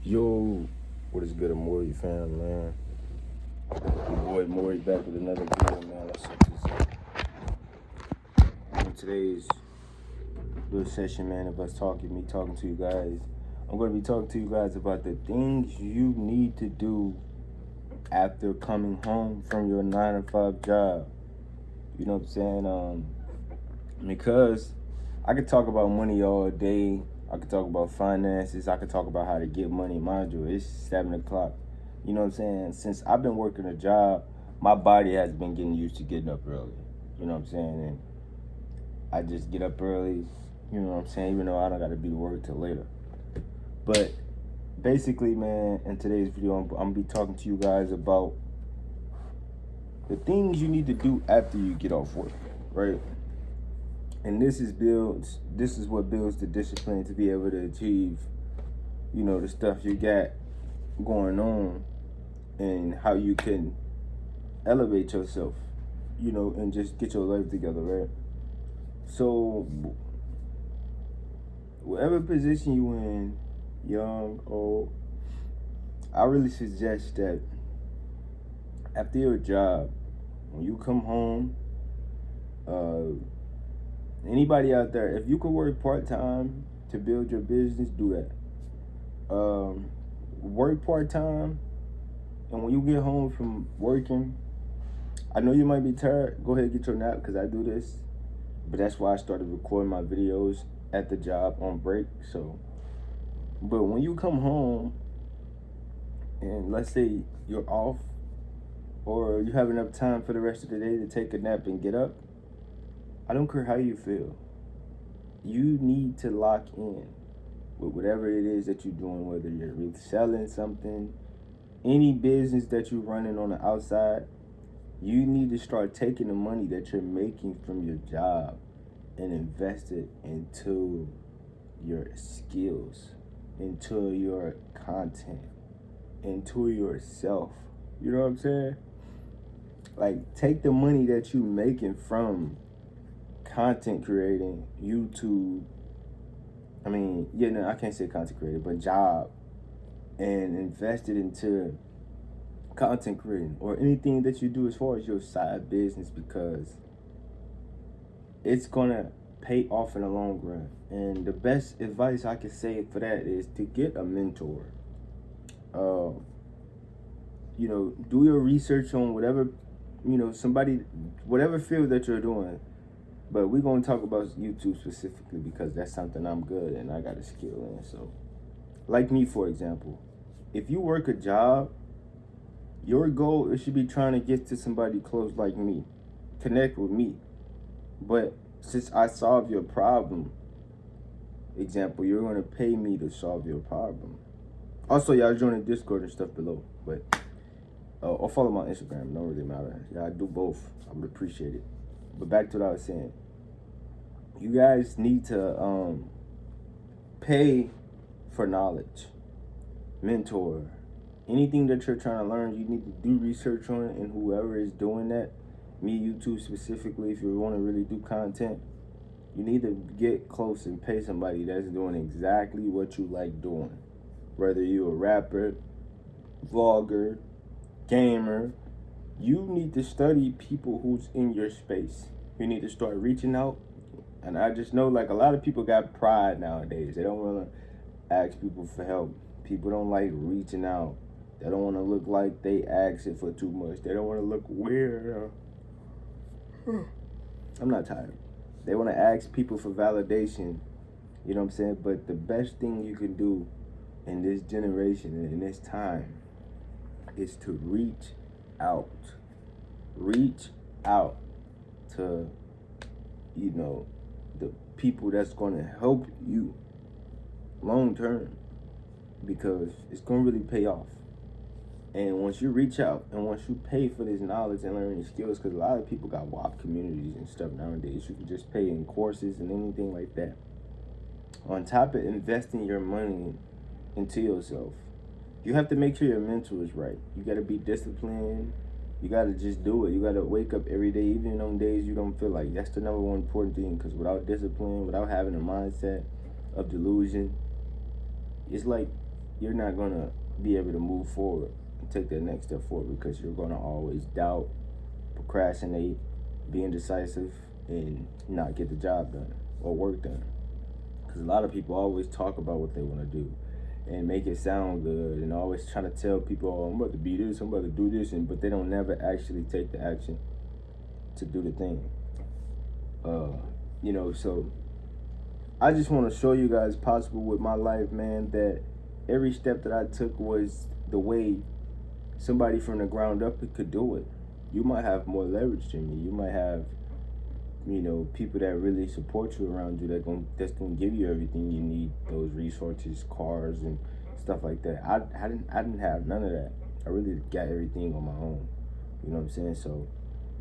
Yo, what is good, Amarii fam, man? Your boy Maury back with another video, man. Let's check this out. In today's little session, man, of us talking to you guys, I'm going to be talking to you guys about the things you need to do after coming home from your 9 to 5 job. You know what I'm saying? Because I could talk about money all day. I could talk about finances. I could talk about how to get money. Mind you, it's 7 o'clock. You know what I'm saying? Since I've been working a job, my body has been getting used to getting up early. You know what I'm saying? And I just get up early, you know what I'm saying? Even though I don't got to be to work till later. But basically, man, in today's video, I'm going to be talking to you guys about the things you need to do after you get off work, right? And this is what builds the discipline to be able to achieve, you know, the stuff you got going on and how you can elevate yourself, you know, and just get your life together, right? So whatever position you in, young, old, I really suggest that after your job, when you come home, anybody out there, if you could work part-time to build your business, do that. Work part-time, and when you get home from working, I know you might be tired, go ahead and get your nap, because I do this, but that's why I started recording my videos at the job on break. So, but when you come home, and let's say you're off, or you have enough time for the rest of the day to take a nap and get up, I don't care how you feel. You need to lock in with whatever it is that you're doing, whether you're selling something, any business that you're running on the outside. You need to start taking the money that you're making from your job and invest it into your skills, into your content, into yourself. You know what I'm saying? Like, take the money that you're making from content creating, YouTube, I can't say content creator, but job, and invest it into content creating or anything that you do as far as your side business, because it's gonna pay off in the long run. And the best advice I can say for that is to get a mentor. You know, do your research on whatever, whatever field that you're doing. But we're going to talk about YouTube specifically because that's something I'm good and I got a skill in. So, like me, for example, if you work a job, your goal, it should be trying to get to somebody close like me. Connect with me. But since I solve your problem, example, you're going to pay me to solve your problem. Also, y'all join the Discord and stuff below. But, or follow my Instagram. Don't really matter. Y'all do both. I would appreciate it. But back to what I was saying. You guys need to pay for knowledge, mentor, anything that you're trying to learn. You need to do research on it, and whoever is doing that, me, YouTube specifically, if you want to really do content, you need to get close and pay somebody that's doing exactly what you like doing. Whether you're a rapper, vlogger, gamer, you need to study people who's in your space. You need to start reaching out. And I just know, like, a lot of people got pride nowadays. They don't want to ask people for help. People don't like reaching out. They don't want to look like they asking for too much. They don't want to look weird. I'm not tired. They want to ask people for validation. You know what I'm saying? But the best thing you can do in this generation and in this time is to reach out. Reach out to, the people that's going to help you long term, because it's going to really pay off. And once you reach out and once you pay for this knowledge and learning skills, because a lot of people got Whop communities and stuff nowadays, you can just pay in courses and anything like that. On top of investing your money into yourself, you have to make sure your mental is right. You got to be disciplined. You got to just do it. You got to wake up every day, even on days you don't feel like. That's the number one important thing, because without discipline, without having a mindset of delusion, it's like you're not gonna be able to move forward and take that next step forward because you're gonna always doubt, procrastinate, be indecisive, and not get the job done or work done. Because a lot of people always talk about what they want to do and make it sound good and always trying to tell people, oh, I'm about to be this, I'm about to do this, but they don't never actually take the action to do the thing. So I just want to show you guys possible with my life, man, that every step that I took was the way somebody from the ground up could do it. You might have more leverage than me. You might have, people that really support you around you that's gonna give you everything you need, those resources, cars and stuff like that. I didn't have none of that. I really got everything on my own. You know what I'm saying? So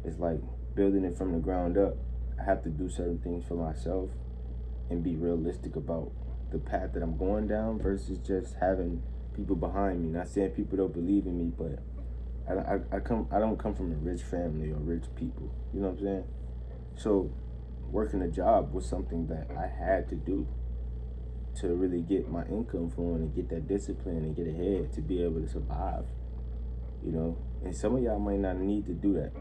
it's like building it from the ground up. I have to do certain things for myself and be realistic about the path that I'm going down versus just having people behind me. Not saying people don't believe in me, but I don't come from a rich family or rich people. You know what I'm saying? So working a job was something that I had to do to really get my income flowing and get that discipline and get ahead to be able to survive. And some of y'all might not need to do that.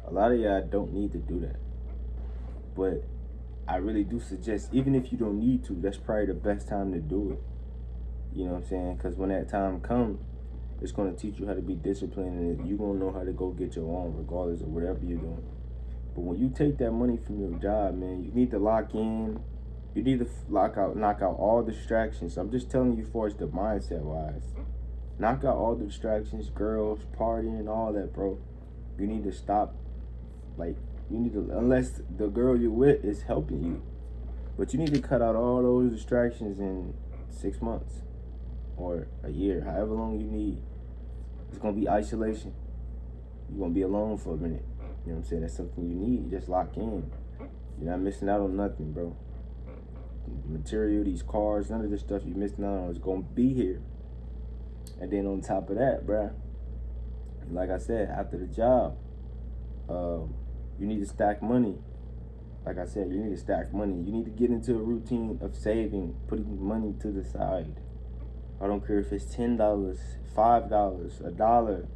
A lot of y'all don't need to do that. But I really do suggest, even if you don't need to, that's probably the best time to do it. You know what I'm saying? Because when that time comes, it's going to teach you how to be disciplined, and you're going to know how to go get your own regardless of whatever you're doing. But when you take that money from your job, man, you need to lock in. You need to knock out all distractions. I'm just telling you for the mindset wise. Knock out all the distractions, girls, partying, all that, bro. You need to stop. Unless the girl you're with is helping you. But you need to cut out all those distractions in 6 months or a year, however long you need. It's going to be isolation. You're going to be alone for a minute. You know what I'm saying? That's something you need. Just lock in. You're not missing out on nothing, bro. The material, these cars, none of this stuff you're missing out on is going to be here. And then on top of that, bro, like I said, after the job, you need to stack money. Like I said, you need to stack money. You need to get into a routine of saving, putting money to the side. I don't care if it's $10, $5, $1.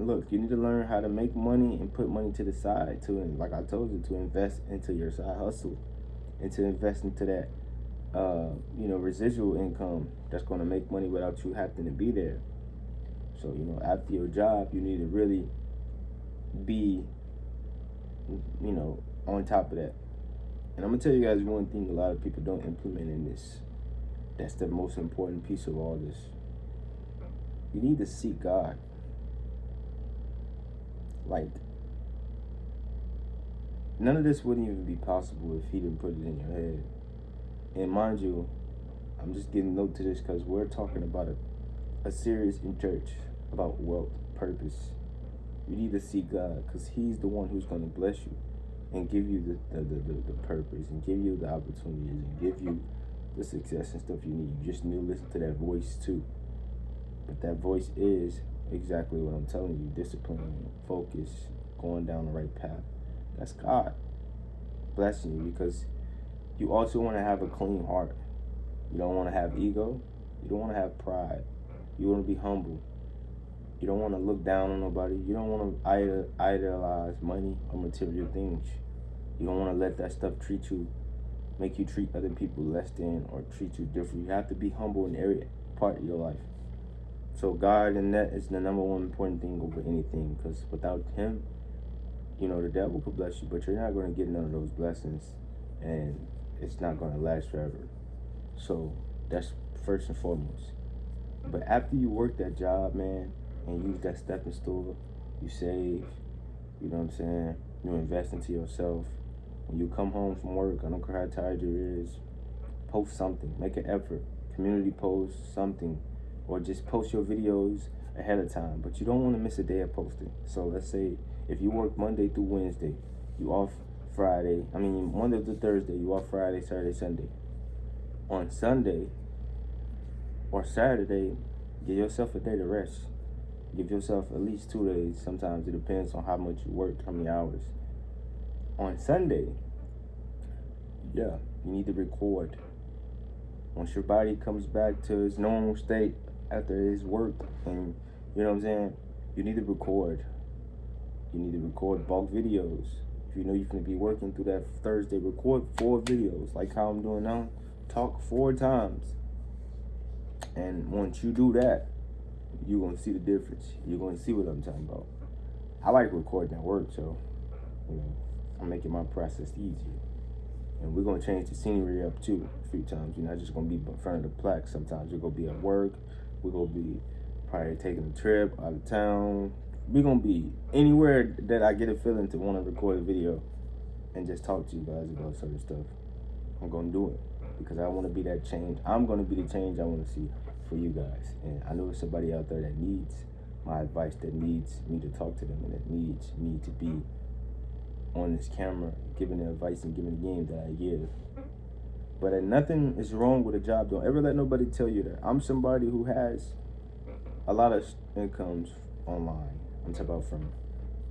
Look, you need to learn how to make money and put money to the side like I told you, to invest into your side hustle and to invest into that, residual income that's going to make money without you having to be there. So, after your job, you need to really be, on top of that. And I'm going to tell you guys one thing a lot of people don't implement in this. That's the most important piece of all this. You need to seek God. Like, none of this wouldn't even be possible if he didn't put it in your head. And mind you, I'm just getting note to this because we're talking about a series in church about wealth, purpose. You need to seek God because he's the one who's going to bless you and give you the purpose and give you the opportunities and give you the success and stuff you need. You just need to listen to that voice too. But that voice is exactly what I'm telling you. Discipline, focus, going down the right path. That's God blessing you because you also want to have a clean heart. You don't want to have ego. You don't want to have pride. You want to be humble. You don't want to look down on nobody. You don't want to idolize money or material things. You don't want to let that stuff make you treat other people less than or treat you different. You have to be humble in every part of your life. So God, and that is the number one important thing over anything, because without him, the devil could bless you, but you're not going to get none of those blessings, and it's not going to last forever. So that's first and foremost. But after you work that job, man, and use that stepping stool, you save, you know what I'm saying? You invest into yourself. When you come home from work, I don't care how tired you is, post something, make an effort, community post something, or just post your videos ahead of time. But you don't want to miss a day of posting. So let's say if you work Monday through Wednesday, you off Monday through Thursday, you off Friday, Saturday, Sunday. On Sunday or Saturday, give yourself a day to rest. Give yourself at least 2 days. Sometimes it depends on how much you work, how many hours. On Sunday, you need to record. Once your body comes back to its normal state after it's worked, and you know what I'm saying, you need to record. You need to record bulk videos. If you know you're going to be working through that Thursday, record 4 videos like how I'm doing now. Talk 4 times. And once you do that, you're going to see the difference. You're going to see what I'm talking about. I like recording at work, so I'm making my process easier. And we're going to change the scenery up too a few times. You're not just going to be in front of the plaque. Sometimes you're going to be at work. We're going to be probably taking a trip out of town. We're going to be anywhere that I get a feeling to want to record a video and just talk to you guys about certain stuff. I'm going to do it because I want to be that change. I'm going to be the change I want to see for you guys. And I know there's somebody out there that needs my advice, that needs me to talk to them, and that needs me to be on this camera giving the advice and giving the game that I give. But nothing is wrong with a job. Don't ever let nobody tell you that. I'm somebody who has a lot of incomes online. I'm talking about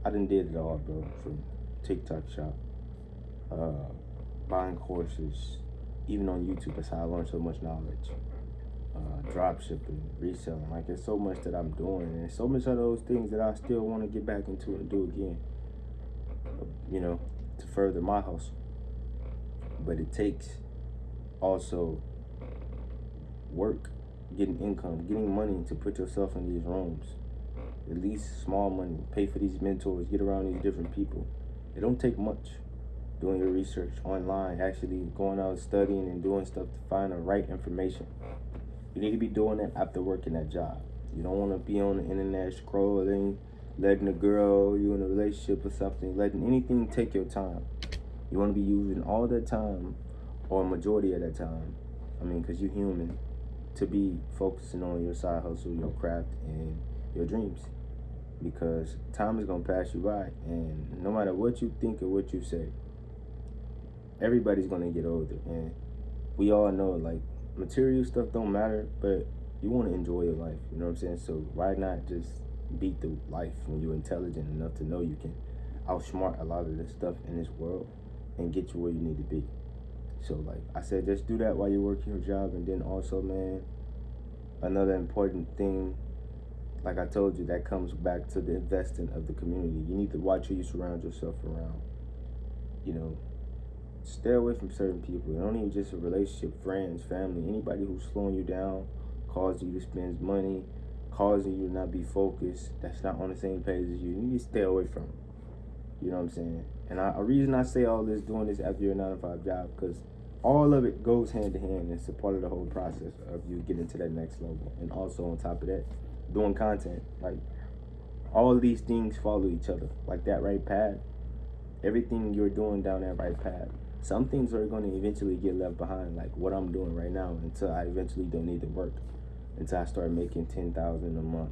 I done did it all, bro. From TikTok shop, buying courses, even on YouTube. That's how I learned so much knowledge. Drop shipping, reselling. Like, there's so much that I'm doing, and so much of those things that I still want to get back into and do again, to further my hustle. But it takes also work, getting income, getting money to put yourself in these rooms. At least small money. Pay for these mentors, get around these different people. It don't take much. Doing your research online, actually going out studying and doing stuff to find the right information. You need to be doing that after working that job. You don't want to be on the internet scrolling, letting a girl, you in a relationship or something, letting anything take your time. You want to be using all that time, or a majority of that time, because you're human, to be focusing on your side hustle, your craft, and your dreams. Because time is going to pass you by, and no matter what you think or what you say, everybody's going to get older. And we all know, like, material stuff don't matter, but you want to enjoy your life, you know what I'm saying? So why not just beat the life when you're intelligent enough to know you can outsmart a lot of this stuff in this world and get you where you need to be. So, like I said, just do that while you're working your job. And then also, man, another important thing, like I told you, that comes back to the investing of the community. You need to watch who you surround yourself around. Stay away from certain people. It don't even just a relationship, friends, family, anybody who's slowing you down, causing you to spend money, causing you to not be focused, that's not on the same page as you. You need to stay away from them. You know what I'm saying? And a reason I say all this, doing this after your 9-to-5 job, because all of it goes hand to hand. It's a part of the whole process of you getting to that next level. And also on top of that, doing content. Like, all of these things follow each other. Like that right path. Everything you're doing down that right path. Some things are going to eventually get left behind, like what I'm doing right now, until I eventually don't need to work, until I start making $10,000 a month.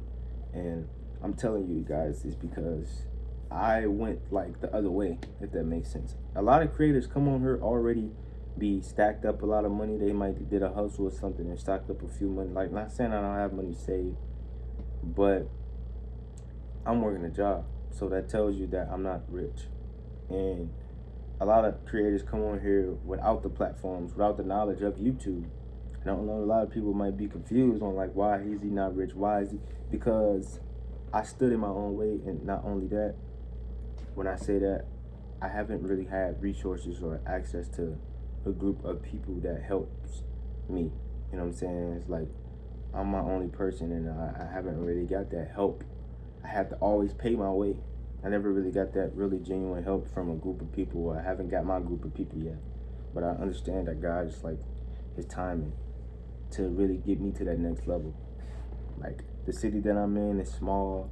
And I'm telling you guys this because I went like the other way, if that makes sense. A lot of creators come on here already be stacked up a lot of money. They might did a hustle or something and stacked up a few money. Like, not saying I don't have money saved, but I'm working a job, so that tells you that I'm not rich. And a lot of creators come on here without the platforms, without the knowledge of YouTube. And I don't know, a lot of people might be confused on, like, why is he not rich? Why is he? Because I stood in my own way. And not only that, when I say that, I haven't really had resources or access to a group of people that helps me. You know what I'm saying? It's like I'm my only person, and I haven't really got that help. I have to always pay my way. I never really got that really genuine help from a group of people. I haven't got my group of people yet. But I understand that God is like his timing to really get me to that next level. Like, the city that I'm in is small.